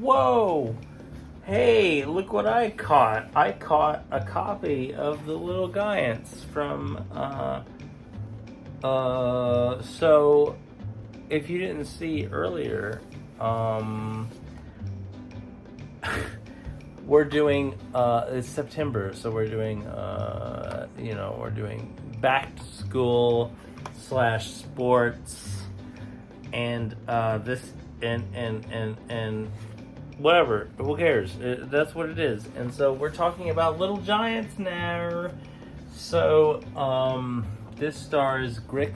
Whoa! Hey, look what I caught. I caught a copy of the Little Giants from, so if you didn't see earlier, we're doing, it's September, so we're doing, we're doing back to school / sports, and, this, and whatever, who cares? That's what it is. And so we're talking about Little Giants now. So, this stars Brick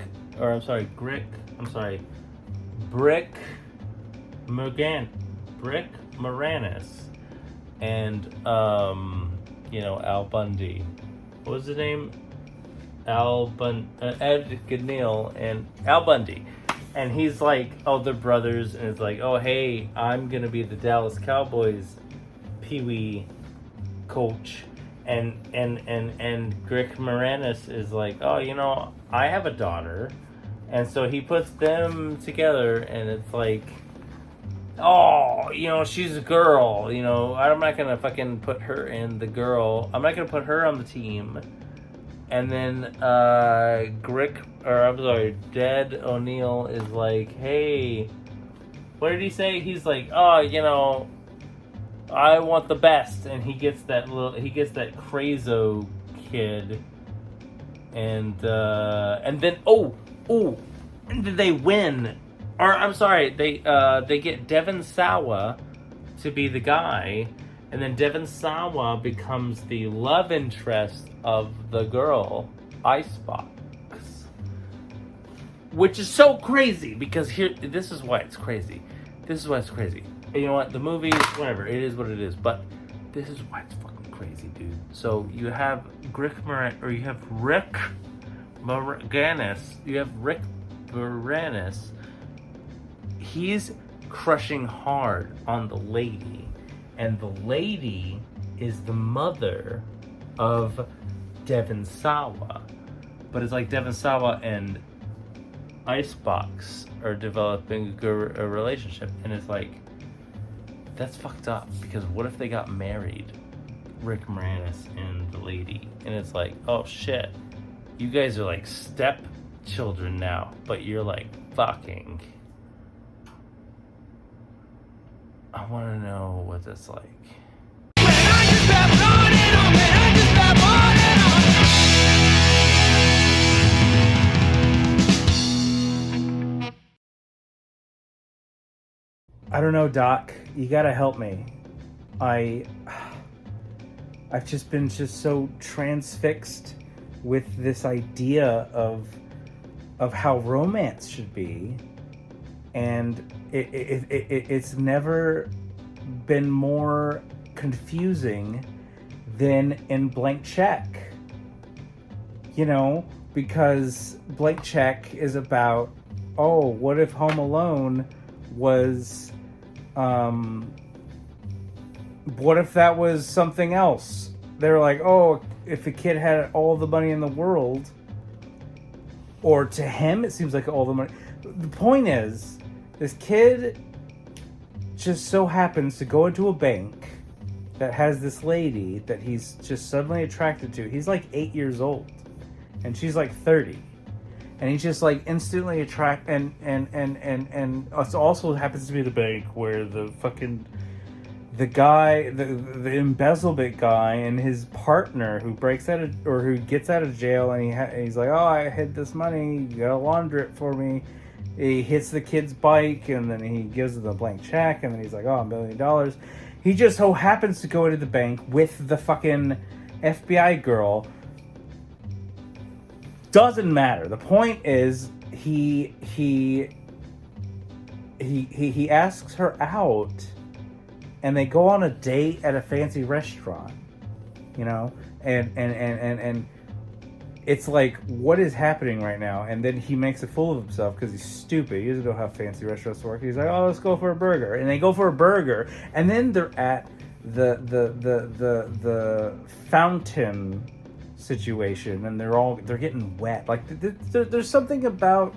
Moranis and, Al Bundy. What was his name? Ed Goodneal and Al Bundy. And he's like, oh, they're brothers, and it's like, oh, hey, I'm gonna be the Dallas Cowboys Pee-wee coach, and Rick Moranis is like, oh, I have a daughter, and so he puts them together, and it's like, oh, she's a girl, I'm not gonna fucking put her in the girl. I'm not gonna put her on the team. And then Dead O'Neill is like, hey, what did he say? He's like, oh, I want the best, and he gets that crazo kid, and then and then they win, or I'm sorry, they get Devon Sawa to be the guy. And then Devon Sawa becomes the love interest of the girl, Icebox. Which is so crazy, because this is why it's crazy. And you know what? The movie, whatever, it is what it is. But this is why it's fucking crazy, dude. So you have Rick Moranis. He's crushing hard on the lady. And the lady is the mother of Devon Sawa. But it's like Devon Sawa and Icebox are developing a relationship. And it's like, that's fucked up. Because what if they got married? Rick Moranis and the lady. And it's like, oh shit. You guys are like stepchildren now. But you're like fucking. I want to know what that's like. I don't know, Doc. You gotta help me. I've just been so transfixed with this idea of how romance should be. And it's never been more confusing than in Blank Check. Because Blank Check is about, what if Home Alone was, what if that was something else? They're like, if the kid had all the money in the world, or to him, it seems like all the money. The point is, this kid just so happens to go into a bank that has this lady that he's just suddenly attracted to. He's like 8 years old, and she's like 30, and he's just like instantly attracted. And it also happens to be the bank where the guy, the embezzlement guy, and his partner who who gets out of jail, and he's like, I hid this money. You gotta launder it for me. He hits the kid's bike, and then he gives him a blank check, and then he's like, $1 million. He just so happens to go into the bank with the fucking FBI girl. Doesn't matter. The point is, he asks her out, and they go on a date at a fancy restaurant, and it's like, what is happening right now? And then he makes a fool of himself because he's stupid. He doesn't know how fancy restaurants work. He's like, let's go for a burger. And they go for a burger. And then they're at the fountain situation, and they're getting wet. Like, there's something about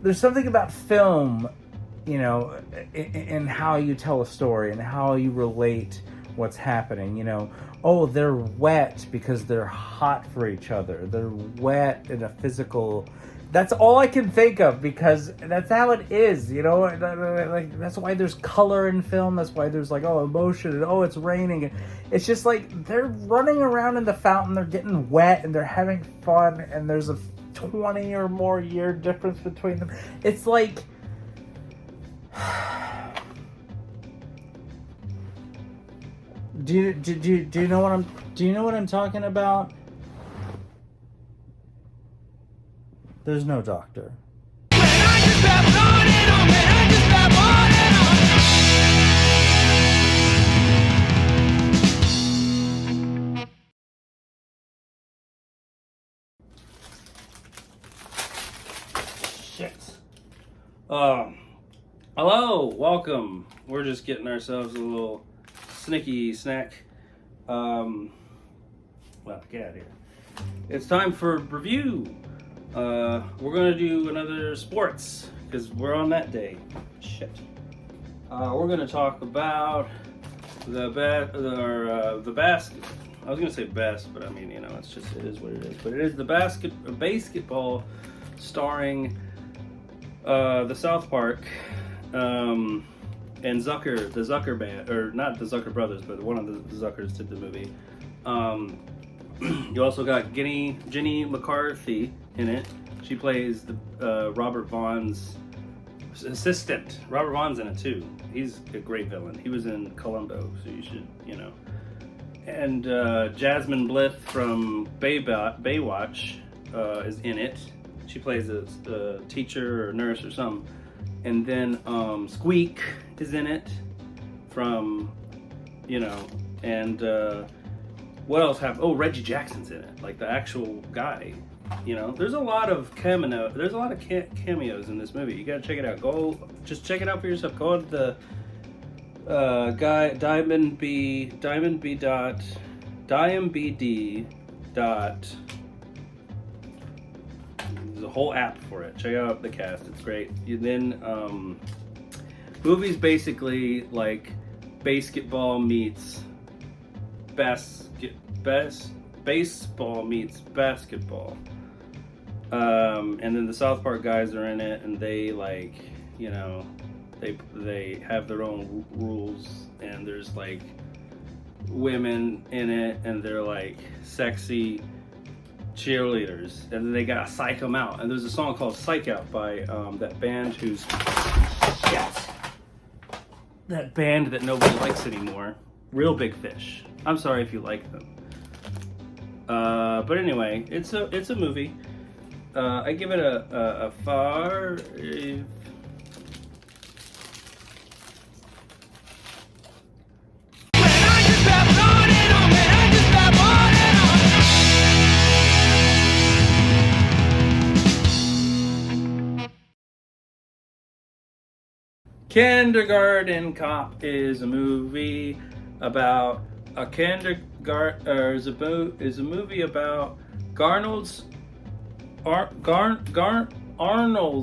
there's something about film, you know, in how you tell a story and how you relate what's happening. You know, oh, they're wet because they're hot for each other. They're wet in a physical. That's all I can think of, because that's how it is, you know. Like, that's why there's color in film. That's why there's like, oh, emotion, and oh, it's raining. It's just like they're running around in the fountain, they're getting wet, and they're having fun, and there's a 20 or more year difference between them. It's like, do you know what I'm talking about? There's no doctor. Shit. Hello, welcome. We're just getting ourselves a little snicky snack. Well, get out of here. It's time for review. We're gonna do another sports because we're on that day. Shit. We're gonna talk about the basket. I was gonna say best, but I mean, you know, it is what it is. But it is the BASEketball, starring the South Park and Zucker, the Zucker band, or not the Zucker brothers, but one of the Zuckers did the movie. You also got Jenny McCarthy in it. She plays the Robert Vaughn's assistant. Robert Vaughn's in it too. He's a great villain. He was in Columbo, so you should, you know. And Jasmine Blythe from Baywatch is in it. She plays a teacher or nurse or something. And then Squeak is in it from, you know, and what else happened? Oh, Reggie Jackson's in it, like the actual guy. You know, there's a lot of cameos in this movie. You gotta check it out. Just check it out for yourself. Go to the diamondbd dot. There's a whole app for it. Check out the cast. It's great. And then movies basically like BASEketball meets baseball meets basketball. And then the South Park guys are in it, and they, like, you know, they have their own rules, and there's like women in it, and they're like sexy cheerleaders, and then they gotta psych them out. And there's a song called "Psych Out" by that band that band that nobody likes anymore, Real Big Fish. I'm sorry if you like them. But anyway, it's a movie. I give it a 5. Kindergarten Cop is a movie about a kindergarten, is a movie about Arnold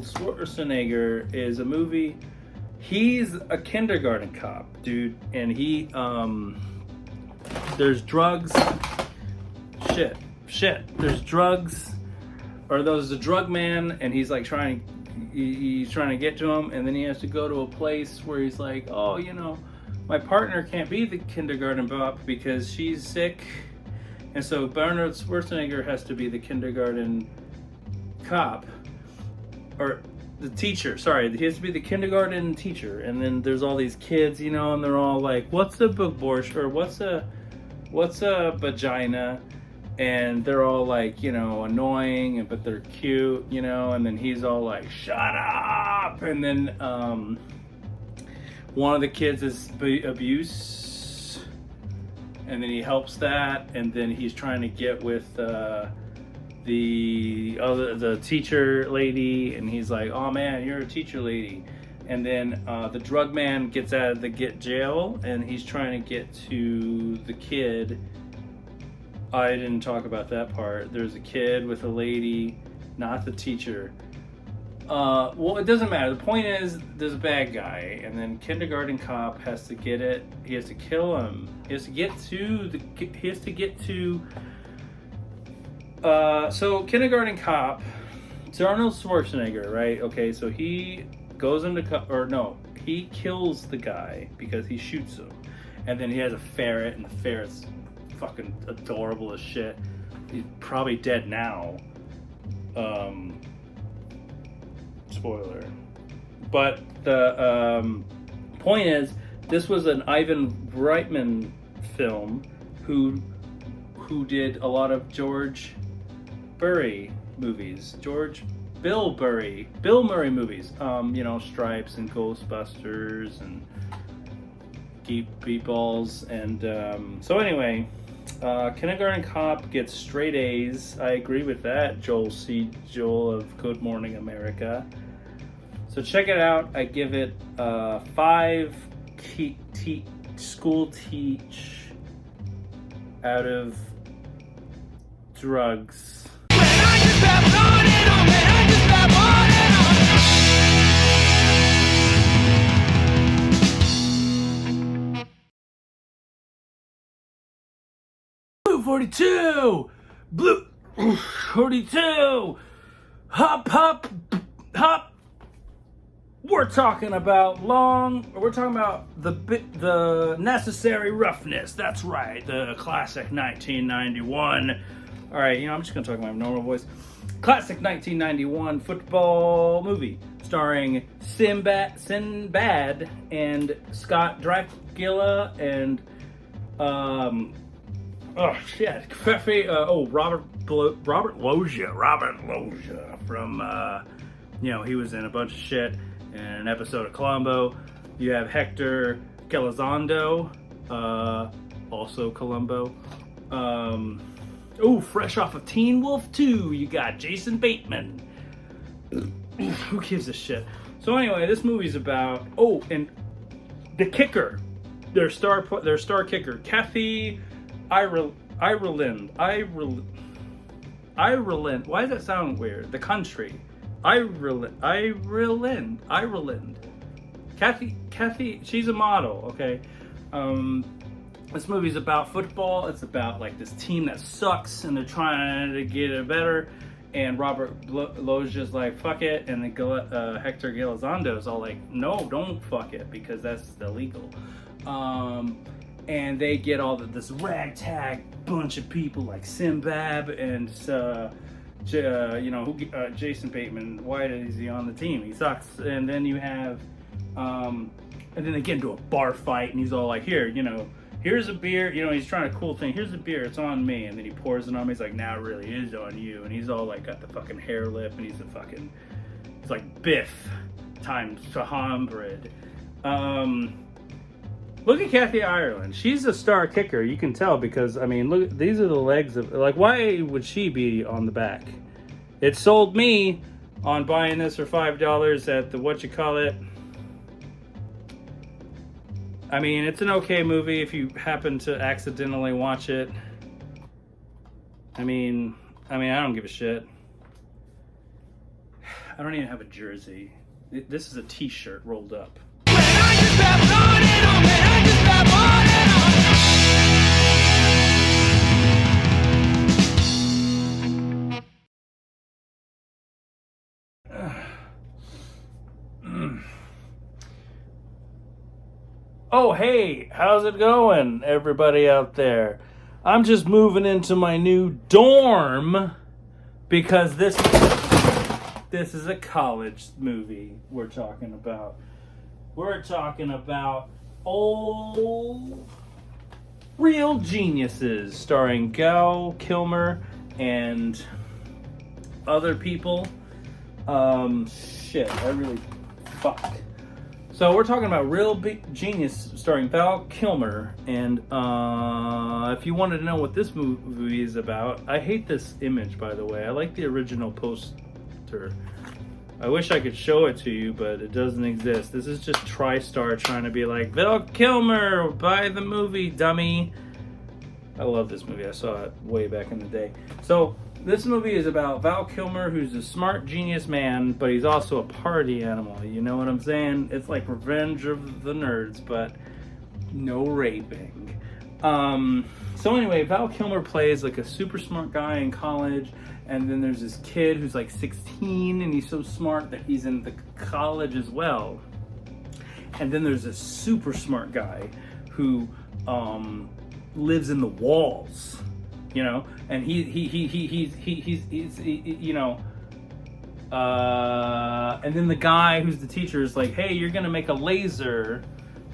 Schwarzenegger is a movie. He's a kindergarten cop, dude, and he there's drugs. Shit. There's drugs, or there's a drug man, and he's like trying to get to him, and then he has to go to a place where he's like, oh, you know, my partner can't be the kindergarten cop because she's sick, and so Arnold Schwarzenegger has to be the kindergarten cop, or the teacher. Sorry, he has to be the kindergarten teacher, and then there's all these kids, you know, and they're all like, "What's a borscht?" or "What's a vagina?" And they're all like, you know, annoying, but they're cute, you know. And then he's all like, "Shut up!" And then one of the kids is abuse, and then he helps that, and then he's trying to get with the teacher lady, and he's like, "Oh man, you're a teacher lady." And then the drug man gets out of the jail, and he's trying to get to the kid. I didn't talk about that part. There's a kid with a lady, not the teacher. Well, it doesn't matter. The point is, there's a bad guy, and then kindergarten cop has to get it. He has to kill him. He has to get to. So kindergarten cop, it's Arnold Schwarzenegger, right? Okay, so he goes into he kills the guy because he shoots him, and then he has a ferret, and the ferret's fucking adorable as shit. He's probably dead now. Spoiler. But the point is, this was an Ivan Reitman film who did a lot of Bill Murray movies. Stripes and Ghostbusters and Beatballs. And so anyway, kindergarten cop gets straight A's. I agree with that. Joel of Good Morning America. So check it out. I give it 5 school teach out of drugs. Blue 42! Blue 42! Hop, hop, hop! We're talking about the necessary roughness. That's right, the classic 1991. All right, I'm just gonna talk my normal voice. Classic 1991 football movie starring Sinbad and Scott Dracula and Robert Loggia from he was in a bunch of shit. In an episode of Columbo. You have Hector Elizondo, also Columbo. Fresh off of Teen Wolf 2, you got Jason Bateman. Who gives a shit? So anyway, this movie's about and the kicker, their star kicker, Kathy Ireland. Why does that sound weird? The country. Ireland. Kathy, she's a model, okay? This movie's about football. It's about like this team that sucks and they're trying to get it better. And Robert Loggia's like, fuck it. And then Hector Elizondo's all like, no, don't fuck it because that's illegal. And they get all this ragtag bunch of people like Sinbad and Jason Bateman. Why is he on the team? He sucks. And then you have, and then they get into a bar fight, and he's all like, here's a beer. He's trying a cool thing. Here's a beer. It's on me. And then he pours it on me. He's like, now it really is on you. And he's all like, got the fucking hair lip, and it's like Biff times 100. Look at Kathy Ireland. She's a star kicker. You can tell because, look, these are the legs of, like, why would she be on the back? It sold me on buying this for $5 at the whatchamacallit. It's an okay movie if you happen to accidentally watch it. I don't give a shit. I don't even have a jersey. This is a t-shirt rolled up. Oh, hey, how's it going, everybody out there? I'm just moving into my new dorm because this is a college movie we're talking about. We're talking about old real geniuses starring Val Kilmer and other people. Fuck. So we're talking about Real Big Genius starring Val Kilmer, and if you wanted to know what this movie is about, I hate this image, by the way. I like the original poster. I wish I could show it to you, but it doesn't exist. This is just TriStar trying to be like, Val Kilmer, buy the movie, dummy. I love this movie. I saw it way back in the day. So This movie is about Val Kilmer, who's a smart genius man, but he's also a party animal. You know what I'm saying? It's like Revenge of the Nerds, but no raping. So anyway, Val Kilmer plays like a super smart guy in college, and then there's this kid who's like 16, and he's so smart that he's in the college as well. And then there's this super smart guy who lives in the walls, you know, and he's you know, and then the guy who's the teacher is like, hey, you're gonna make a laser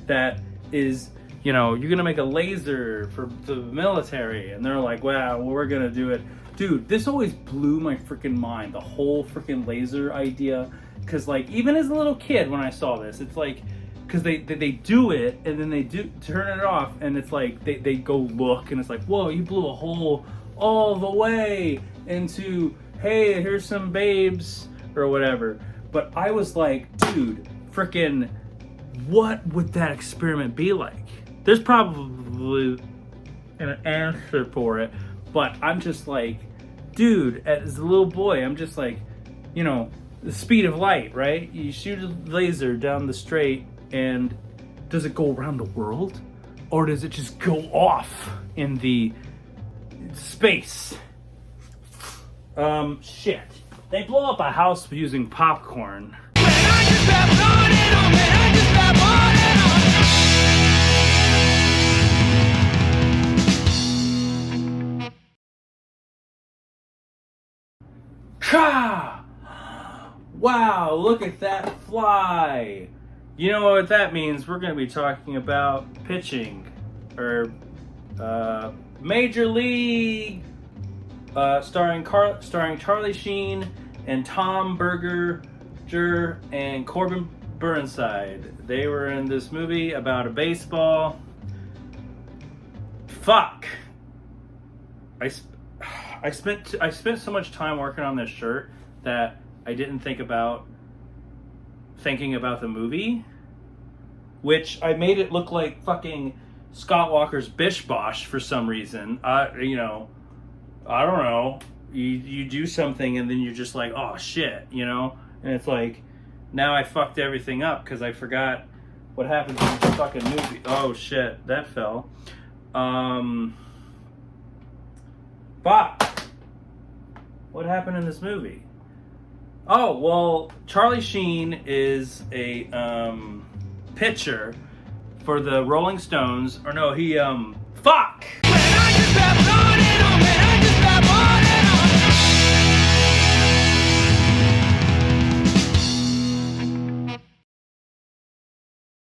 that is, you know, you're gonna make a laser for the military, and they're like, wow, well, we're gonna do it. Dude, this always blew my freaking mind, the whole freaking laser idea, because like even as a little kid when I saw this, it's like, because they do it and then they do turn it off, and it's like they go look, and it's like, whoa, you blew a hole all the way into, hey, here's some babes or whatever. But I was like, dude, freaking, what would that experiment be like? There's probably an answer for it, but I'm just like, dude, as a little boy, I'm just like, you know, the speed of light, right? You shoot a laser down the straight, and does it go around the world? Or does it just go off in the space? Shit. They blow up a house using popcorn. Ka! Wow, look at that fly. You know what that means? We're going to be talking about pitching, or Major League, starring Charlie Sheen and Tom Berger and Corbin Burnside. They were in this movie about a baseball. Fuck. I spent so much time working on this shirt that I didn't think about thinking about the movie, which I made it look like fucking Scott Walker's Bish Bosh for some reason. You know, I don't know. You do something and then you're just like, oh shit, you know? And it's like, now I fucked everything up because I forgot what happened in the fucking movie. Oh shit, that fell. Fuck. What happened in this movie? Oh, well, Charlie Sheen is a pitcher for the Rolling Stones. Or no, he fuck! When I just